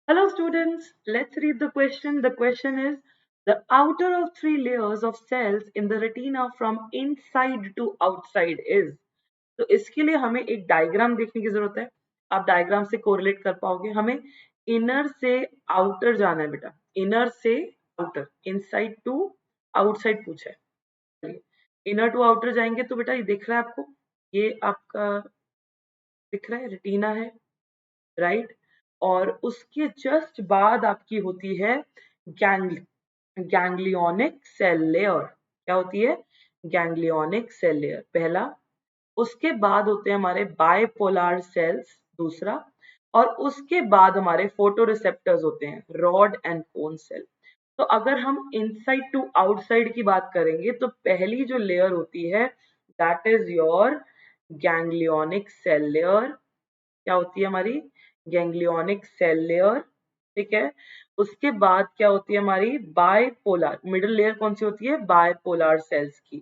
Hello students, let's read the question. The question is the outer of three layers of cells in the retina from inside to outside is. तो इसके लिए हमें एक diagram देखने की जरूरत है। आप डायग्राम से कोरिलेट कर पाओगे। हमें इनर से आउटर जाना है बेटा, इनर से आउटर, इनसाइड टू आउटसाइड पूछा है। चलिए इनर टू आउटर जाएंगे तो बेटा ये दिख रहा है आपको, ये आपका दिख रहा है रेटिना है, राइट। और उसके जस्ट बाद आपकी होती है गैंग गैंग्लियोनिक सेल लेयर। क्या होती है? गैंग्लियोनिक सेल लेयर पहला। उसके बाद होते हैं हमारे बायपोलर सेल्स दूसरा। और उसके बाद हमारे फोटोरिसेप्टर्स होते हैं, रॉड एंड कोन सेल। तो अगर हम इनसाइड टू आउटसाइड की बात करेंगे तो पहली जो लेयर होती है that is your ganglionic cell layer. क्या होती है हमारी? गैंग्लियोनिक सेल लेयर, ठीक है। उसके बाद क्या होती है हमारी? बायपोलर, मिडिल लेयर कौन सी होती है? बायपोलर सेल्स की,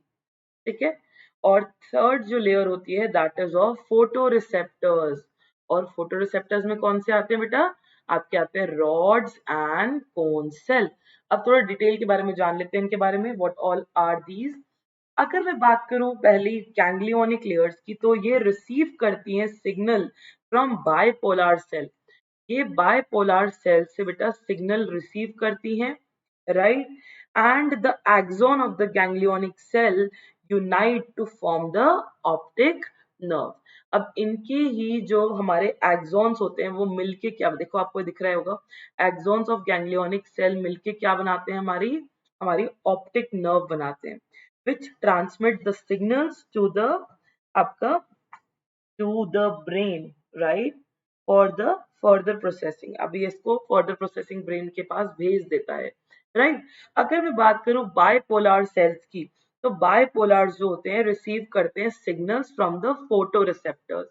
ठीक है। और थर्ड जो लेयर होती है दैट इज ऑफ फोटोरिसेप्टर्स। और फोटोरिसेप्टर्स में कौन से आते हैं बेटा? आपके आते हैं रॉड्स एंड कोन सेल। अब थोड़ा डिटेल के बारे में जान लेते हैं इनके बारे में, व्हाट ऑल आर दीज। अगर मैं बात करूं पहली गैंग्लियोनिक लेयर्स की, तो ये रिसीव करती हैं सिग्नल फ्रॉम बायपोलर सेल। ये बायपोलर सेल से बेटा सिग्नल रिसीव करती हैं, right. And the axon of the ganglionic cell unite to form the optic nerve. अब इनके ही जो हमारे एक्सॉन्स होते हैं वो मिलके क्या, देखो आपको दिख रहा होगा, एक्सॉन्स ऑफ गैंग्लियोनिक सेल मिलके क्या बनाते हैं? हमारी हमारी ऑप्टिक नर्व बनाते हैं, which transmit the signals to the आपका to the brain, right, for the further processing। अभी इसको further processing brain के पास भेज देता है, right। अगर मैं बात करूं बायपोलर सेल्स की, तो बायपोलर जो होते हैं रिसीव करते हैं सिग्नल्स फ्रॉम द फोटोरिसेप्टर्स।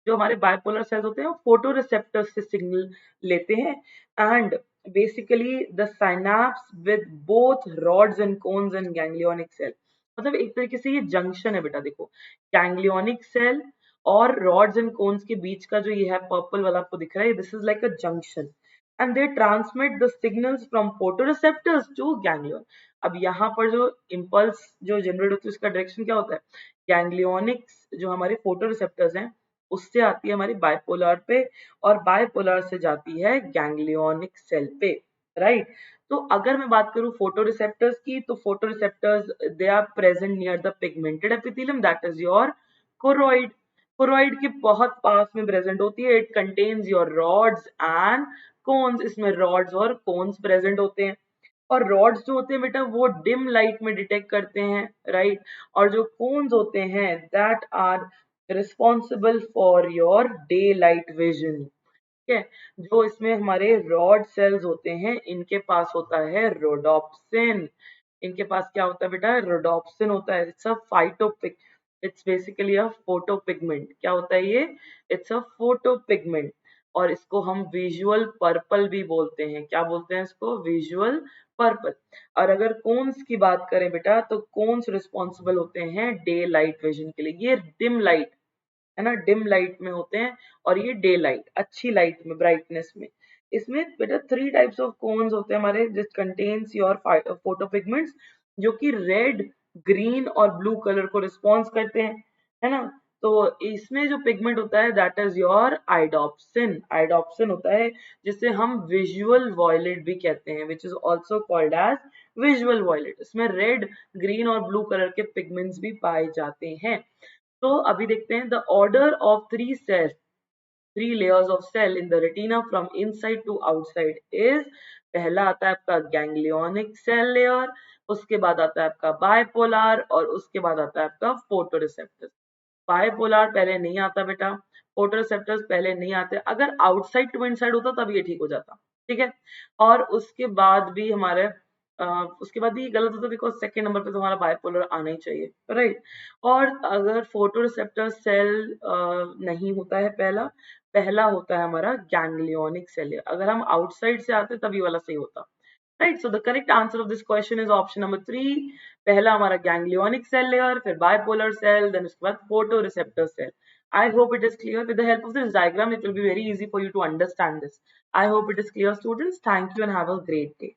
जो हमारे बायपोलर सेल्स होते हैं वो फोटोरिसेप्टर्स से सिग्नल लेते हैं। And basically the synapse with both rods and cones and ganglionic cell, मतलब एक तरीके से ये जंक्शन है बेटा। देखो गैंग्लियोनिक सेल और रॉड्स एंड कोन्स के बीच का जो ये है पर्पल वाला आपको दिख रहा है, this is like a junction and they transmit the signals from photoreceptors to ganglion. अब यहाँ पर जो इम्पल्स जो जनरेट होती है उसका डायरेक्शन क्या होता है? गैंग्लियोनिक्स जो हमारे फोटोरिसेप्टर्स हैं उससे आती है हमारी बायपोलर पे, और बायपोलर से जाती है गैंग्लियोनिक सेल पे, राइट। तो अगर मैं बात करूं फोटोरिसेप्टर्स की, तो photoreceptors they are present near the pigmented epithelium that is your choroid. Choroid के बहुत पास में प्रेजेंट होती है। It contains your rods and cones, इसमें रॉड्स और कोन्स प्रेजेंट होते हैं। और रॉड्स जो होते हैं बेटा वो डिम लाइट में डिटेक्ट करते हैं, राइट। और जो कोन्स होते हैं that are responsible for your daylight vision, ठीक है। जो इसमें हमारे रॉड सेल्स होते हैं इनके पास होता है रोडोप्सिन। इनके पास क्या होता है बेटा? रोडोप्सिन होता है। It's a phytopig, it's basically a photopigment. क्या होता है ये? It's a photopigment. और इसको हम विजुअल पर्पल भी बोलते हैं। क्या बोलते हैं इसको? Visual purple. और अगर कोन्स की बात करें बेटा, तो कोन्स रिस्पॉन्सिबल होते हैं डे लाइट विजन के लिए। ये डिम लाइट है ना, डिम लाइट में होते हैं। और ये डे लाइट, अच्छी लाइट में, ब्राइटनेस में। इसमें बेटा थ्री टाइप्स ऑफ कोन्स होते हैं हमारे, जिस कंटेन्स योर फोटोपिगमेंट्स, जो कि रेड, ग्रीन और ब्लू कलर को रिस्पॉन्स करते हैं, है ना। तो इसमें जो पिगमेंट होता है that is your iodopsin. Iodopsin होता है जिसे हम विजुअल वॉयलेट भी कहते हैं, which is also called as visual violet. इसमें रेड, ग्रीन और ब्लू कलर के पिगमेंट्स भी पाए जाते हैं। तो अभी देखते हैं the order of three layers of cell in the retina from inside to outside is. पहला आता है आपका गैंग्लियोनिक सेल लेयर, उसके बाद आता है आपका बायपोलर, और उसके बाद आता है आपका फोटोरिसेप्टर्स। बायपोलर पहले नहीं आता बेटा, फोटोरिसेप्टर्स पहले नहीं आते। अगर आउटसाइड टू इनसाइड होता तब ये ठीक हो जाता, ठीक है। और उसके बाद भी हमारे उसके बाद भी ये गलत होता, बिकॉज सेकेंड नंबर पे तुम्हारा बायपोलर आना ही चाहिए, राइट। और अगर फोटोरिसेप्टर सेल नहीं होता है पहला, पहला होता है हमारा गैंग्लियोनिक सेल। अगर हम आउटसाइड से आते तभी वाला सही होता, right. So the correct answer of this question is option number 3। पहला हमारा गैंग्लियोनिक सेल लेयर, फिर बायपोलर सेल, देन उसके बाद photoreceptor cell. I hope it is clear. With the help of this diagram, it will be very easy for you to understand this. I hope it is clear, students. Thank you and have a great day.